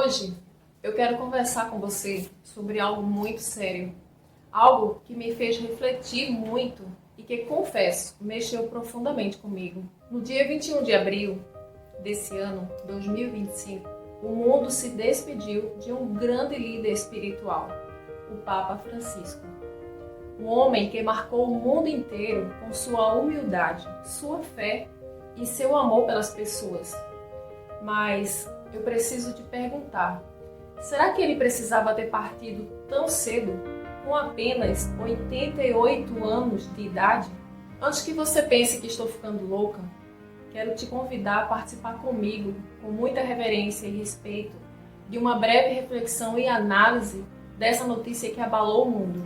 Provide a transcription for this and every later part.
Hoje eu quero conversar com você sobre algo muito sério, algo que me fez refletir muito e que, confesso, mexeu profundamente comigo. No dia 21 de abril desse ano, 2025, o mundo se despediu de um grande líder espiritual, o Papa Francisco. Um homem que marcou o mundo inteiro com sua humildade, sua fé e seu amor pelas pessoas. Mas eu preciso te perguntar, será que ele precisava ter partido tão cedo, com apenas 88 anos de idade? Antes que você pense que estou ficando louca, quero te convidar a participar comigo, com muita reverência e respeito, de uma breve reflexão e análise dessa notícia que abalou o mundo.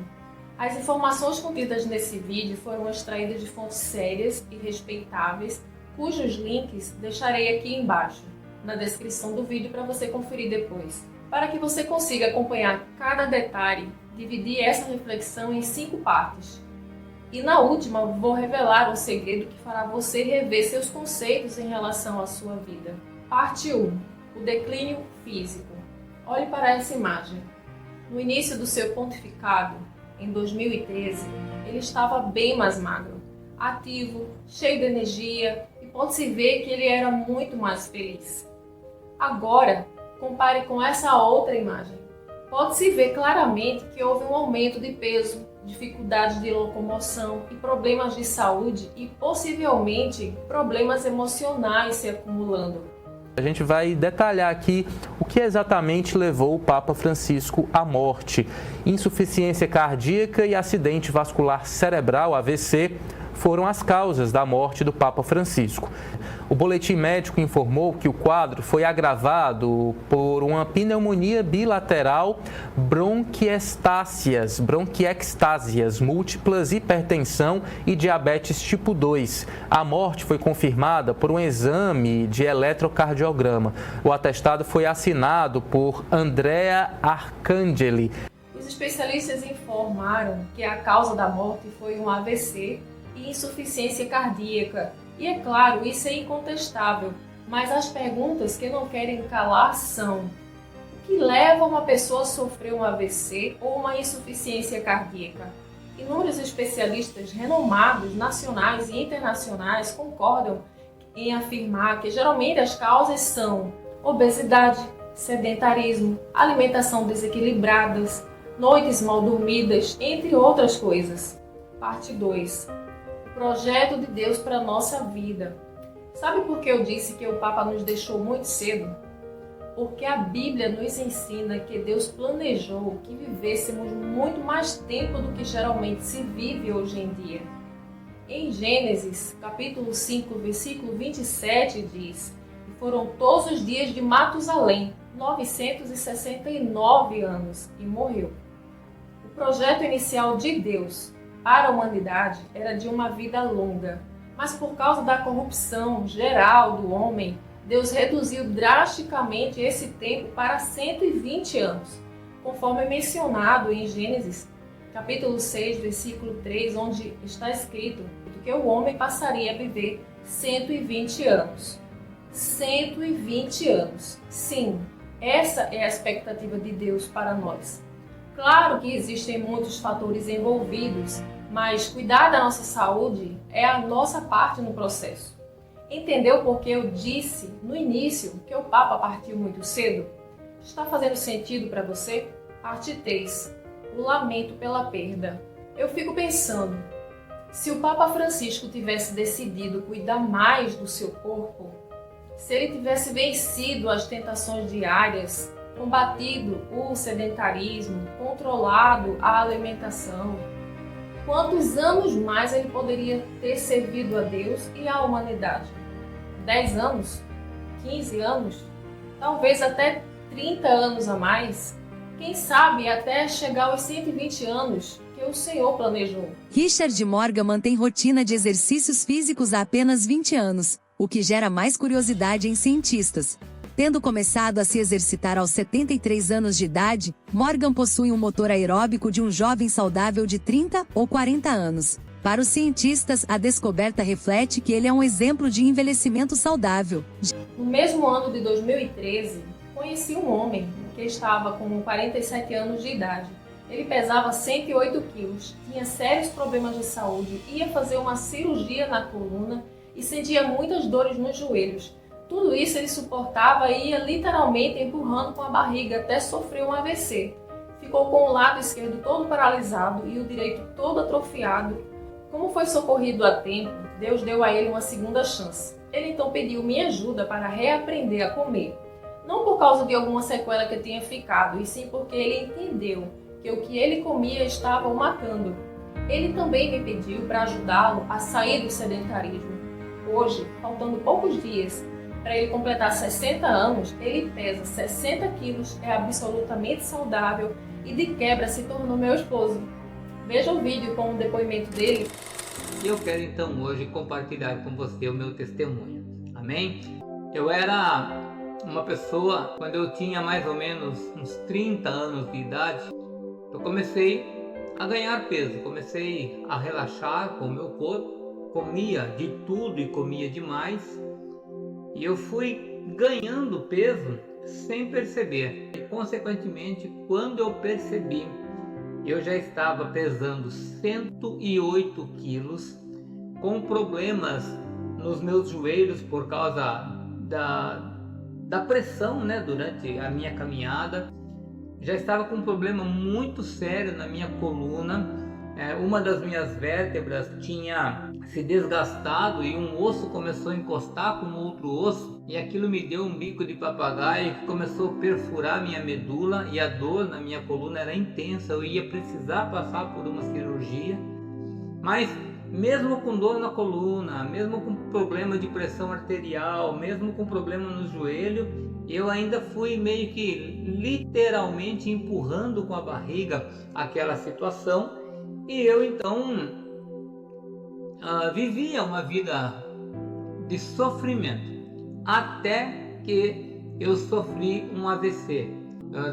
As informações contidas nesse vídeo foram extraídas de fontes sérias e respeitáveis, cujos links deixarei aqui embaixo, na descrição do vídeo, para você conferir depois. Para que você consiga acompanhar cada detalhe, dividi essa reflexão em 5 partes. E na última, vou revelar um segredo que fará você rever seus conceitos em relação à sua vida. Parte 1. O declínio físico. Olhe para essa imagem. No início do seu pontificado, em 2013, ele estava bem mais magro, ativo, cheio de energia e pode-se ver que ele era muito mais feliz. Agora, compare com essa outra imagem. Pode-se ver claramente que houve um aumento de peso, dificuldades de locomoção e problemas de saúde e possivelmente problemas emocionais se acumulando. A gente vai detalhar aqui o que exatamente levou o Papa Francisco à morte. Insuficiência cardíaca e acidente vascular cerebral, AVC, foram as causas da morte do Papa Francisco. O boletim médico informou que o quadro foi agravado por uma pneumonia bilateral, bronquiectásias múltiplas, hipertensão e diabetes tipo 2. A morte foi confirmada por um exame de eletrocardiograma. O atestado foi assinado por Andrea Arcangeli. Os especialistas informaram que a causa da morte foi um AVC e insuficiência cardíaca. E é claro, isso é incontestável, mas as perguntas que não querem calar são: o que leva uma pessoa a sofrer um AVC ou uma insuficiência cardíaca? Inúmeros especialistas renomados, nacionais e internacionais, concordam em afirmar que geralmente as causas são obesidade, sedentarismo, alimentação desequilibradas, noites mal dormidas, entre outras coisas. Parte 2. Projeto de Deus para a nossa vida. Sabe por que eu disse que o Papa nos deixou muito cedo? Porque a Bíblia nos ensina que Deus planejou que vivêssemos muito mais tempo do que geralmente se vive hoje em dia. Em Gênesis, capítulo 5, versículo 27, diz: "E foram todos os dias de Matusalém, 969 anos, e morreu." O projeto inicial de Deus para a humanidade era de uma vida longa, mas por causa da corrupção geral do homem, Deus reduziu drasticamente esse tempo para 120 anos, conforme mencionado em Gênesis, capítulo 6, versículo 3, onde está escrito que o homem passaria a viver 120 anos. 120 anos. Sim, essa é a expectativa de Deus para nós. Claro que existem muitos fatores envolvidos, mas cuidar da nossa saúde é a nossa parte no processo. Entendeu por que eu disse no início que o Papa partiu muito cedo? Está fazendo sentido para você? Parte 3. O lamento pela perda. Eu fico pensando, se o Papa Francisco tivesse decidido cuidar mais do seu corpo, se ele tivesse vencido as tentações diárias, combatido o sedentarismo, controlado a alimentação, quantos anos mais ele poderia ter servido a Deus e à humanidade? 10 anos? 15 anos? Talvez até 30 anos a mais? Quem sabe até chegar aos 120 anos que o Senhor planejou. Richard Morgan mantém rotina de exercícios físicos há apenas 20 anos, o que gera mais curiosidade em cientistas. Tendo começado a se exercitar aos 73 anos de idade, Morgan possui um motor aeróbico de um jovem saudável de 30 ou 40 anos. Para os cientistas, a descoberta reflete que ele é um exemplo de envelhecimento saudável. No mesmo ano de 2013, Conheci um homem que estava com 47 anos de idade. Ele pesava 108 quilos, tinha sérios problemas de saúde, ia fazer uma cirurgia na coluna e sentia muitas dores nos joelhos. Tudo isso ele suportava e ia literalmente empurrando com a barriga até sofrer um AVC. Ficou com o lado esquerdo todo paralisado e o direito todo atrofiado. Como foi socorrido a tempo, Deus deu a ele uma segunda chance. Ele então pediu minha ajuda para reaprender a comer. Não por causa de alguma sequela que tinha ficado, e sim porque ele entendeu que o que ele comia estava o matando. Ele também me pediu para ajudá-lo a sair do sedentarismo. Hoje, faltando poucos dias para ele completar 60 anos, ele pesa 60 quilos, é absolutamente saudável e de quebra se tornou meu esposo. Veja o vídeo com o depoimento dele. Eu quero então hoje compartilhar com você o meu testemunho. Amém? Eu era uma pessoa, quando eu tinha mais ou menos uns 30 anos de idade, eu comecei a ganhar peso, comecei a relaxar com o meu corpo, comia de tudo e comia demais. E eu fui ganhando peso sem perceber. E, consequentemente, quando eu percebi, eu já estava pesando 108 quilos, com problemas nos meus joelhos por causa da pressão, durante a minha caminhada. Já estava com um problema muito sério na minha coluna. Uma das minhas vértebras tinha se desgastado e um osso começou a encostar com outro osso, e aquilo me deu um bico de papagaio que começou a perfurar minha medula, e a dor na minha coluna era intensa. Eu ia precisar passar por uma cirurgia, mas mesmo com dor na coluna, mesmo com problema de pressão arterial, mesmo com problema no joelho, eu ainda fui meio que literalmente empurrando com a barriga aquela situação. E eu então vivia uma vida de sofrimento, até que eu sofri um AVC.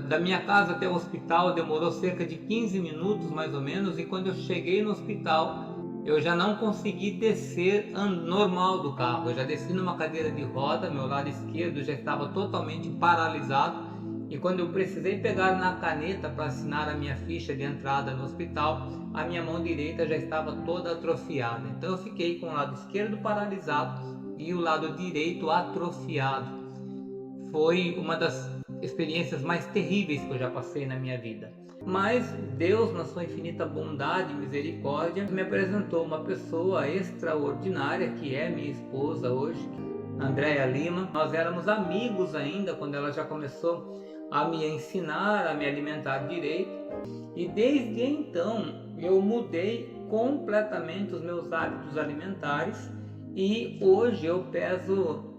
Da minha casa até o hospital demorou cerca de 15 minutos mais ou menos, e quando eu cheguei no hospital eu já não consegui descer normal do carro. Eu já desci numa cadeira de roda, meu lado esquerdo já estava totalmente paralisado, e quando eu precisei pegar na caneta para assinar a minha ficha de entrada no hospital, a minha mão direita já estava toda atrofiada. Então eu fiquei com o lado esquerdo paralisado e o lado direito atrofiado. Foi uma das experiências mais terríveis que eu já passei na minha vida. Mas Deus, na sua infinita bondade e misericórdia, me apresentou uma pessoa extraordinária, que é minha esposa hoje, Andréia Lima. Nós éramos amigos ainda quando ela já começou a me ensinar a me alimentar direito, e desde então eu mudei completamente os meus hábitos alimentares, e hoje eu peso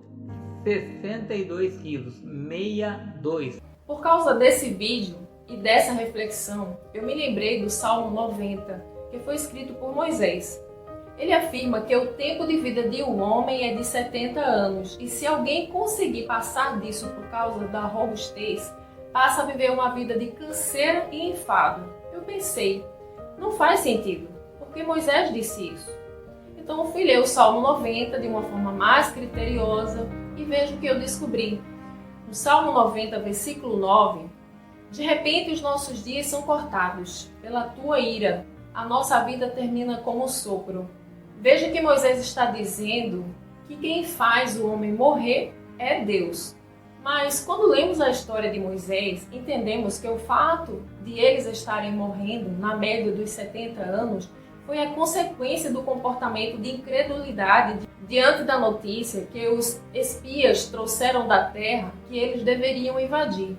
62 quilos, 62. Por causa desse vídeo e dessa reflexão, eu me lembrei do Salmo 90, que foi escrito por Moisés. Ele afirma que o tempo de vida de um homem é de 70 anos, e se alguém conseguir passar disso por causa da robustez, passa a viver uma vida de canseira e enfado. Eu pensei, não faz sentido, porque Moisés disse isso. Então eu fui ler o Salmo 90 de uma forma mais criteriosa e vejo o que eu descobri. No Salmo 90, versículo 9, de repente os nossos dias são cortados pela tua ira, a nossa vida termina como um sopro. Veja que Moisés está dizendo que quem faz o homem morrer é Deus. Mas quando lemos a história de Moisés, entendemos que o fato de eles estarem morrendo na média dos 70 anos foi a consequência do comportamento de incredulidade diante da notícia que os espias trouxeram da terra que eles deveriam invadir.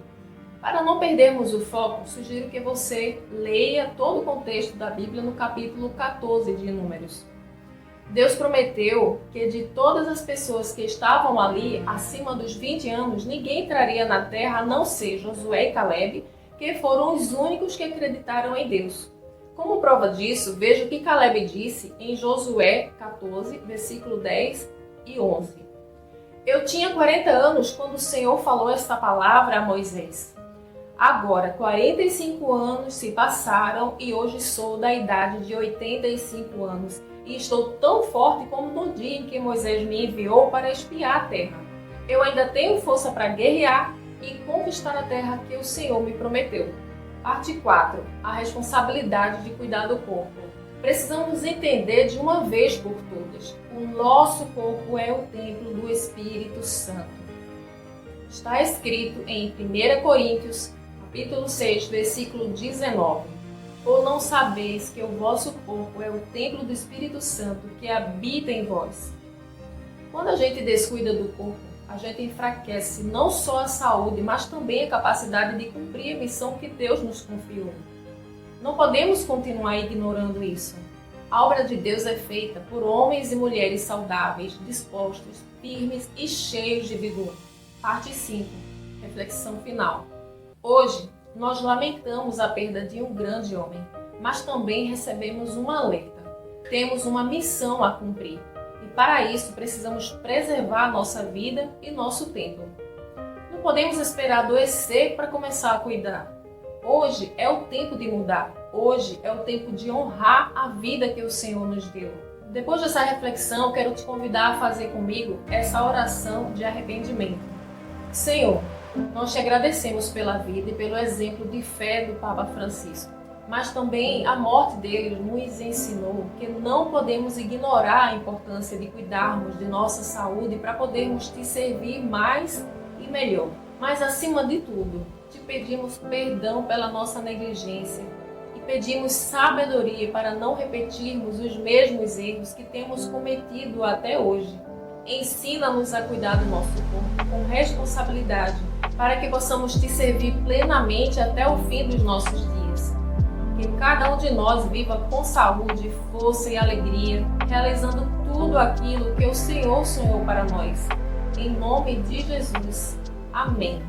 Para não perdermos o foco, sugiro que você leia todo o contexto da Bíblia no capítulo 14 de Números. Deus prometeu que de todas as pessoas que estavam ali, acima dos 20 anos, ninguém entraria na terra a não ser Josué e Caleb, que foram os únicos que acreditaram em Deus. Como prova disso, veja o que Caleb disse em Josué 14, versículo 10 e 11. Eu tinha 40 anos quando o Senhor falou esta palavra a Moisés. Agora 45 anos se passaram e hoje sou da idade de 85 anos. E estou tão forte como no dia em que Moisés me enviou para espiar a terra. Eu ainda tenho força para guerrear e conquistar a terra que o Senhor me prometeu. Parte 4. A responsabilidade de cuidar do corpo. Precisamos entender de uma vez por todas: o nosso corpo é o templo do Espírito Santo. Está escrito em 1 Coríntios, capítulo 6, versículo 19. Ou não sabeis que o vosso corpo é o templo do Espírito Santo que habita em vós? Quando a gente descuida do corpo, a gente enfraquece não só a saúde, mas também a capacidade de cumprir a missão que Deus nos confiou. Não podemos continuar ignorando isso. A obra de Deus é feita por homens e mulheres saudáveis, dispostos, firmes e cheios de vigor. Parte 5. Reflexão final. Hoje, nós lamentamos a perda de um grande homem, mas também recebemos um alerta. Temos uma missão a cumprir e para isso precisamos preservar nossa vida e nosso tempo. Não podemos esperar adoecer para começar a cuidar. Hoje é o tempo de mudar. Hoje é o tempo de honrar a vida que o Senhor nos deu. Depois dessa reflexão, quero te convidar a fazer comigo essa oração de arrependimento. Senhor, nós te agradecemos pela vida e pelo exemplo de fé do Papa Francisco, mas também a morte dele nos ensinou que não podemos ignorar a importância de cuidarmos de nossa saúde para podermos te servir mais e melhor. Mas acima de tudo, te pedimos perdão pela nossa negligência e pedimos sabedoria para não repetirmos os mesmos erros que temos cometido até hoje. Ensina-nos a cuidar do nosso corpo com responsabilidade, para que possamos te servir plenamente até o fim dos nossos dias. Que cada um de nós viva com saúde, força e alegria, realizando tudo aquilo que o Senhor sonhou para nós. Em nome de Jesus. Amém.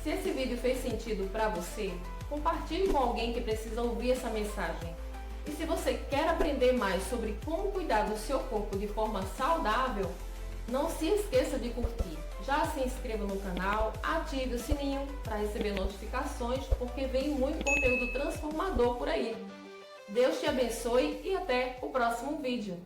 Se esse vídeo fez sentido para você, compartilhe com alguém que precisa ouvir essa mensagem. E se você quer aprender mais sobre como cuidar do seu corpo de forma saudável, não se esqueça de curtir. Já se inscreva no canal, ative o sininho para receber notificações, porque vem muito conteúdo transformador por aí. Deus te abençoe e até o próximo vídeo.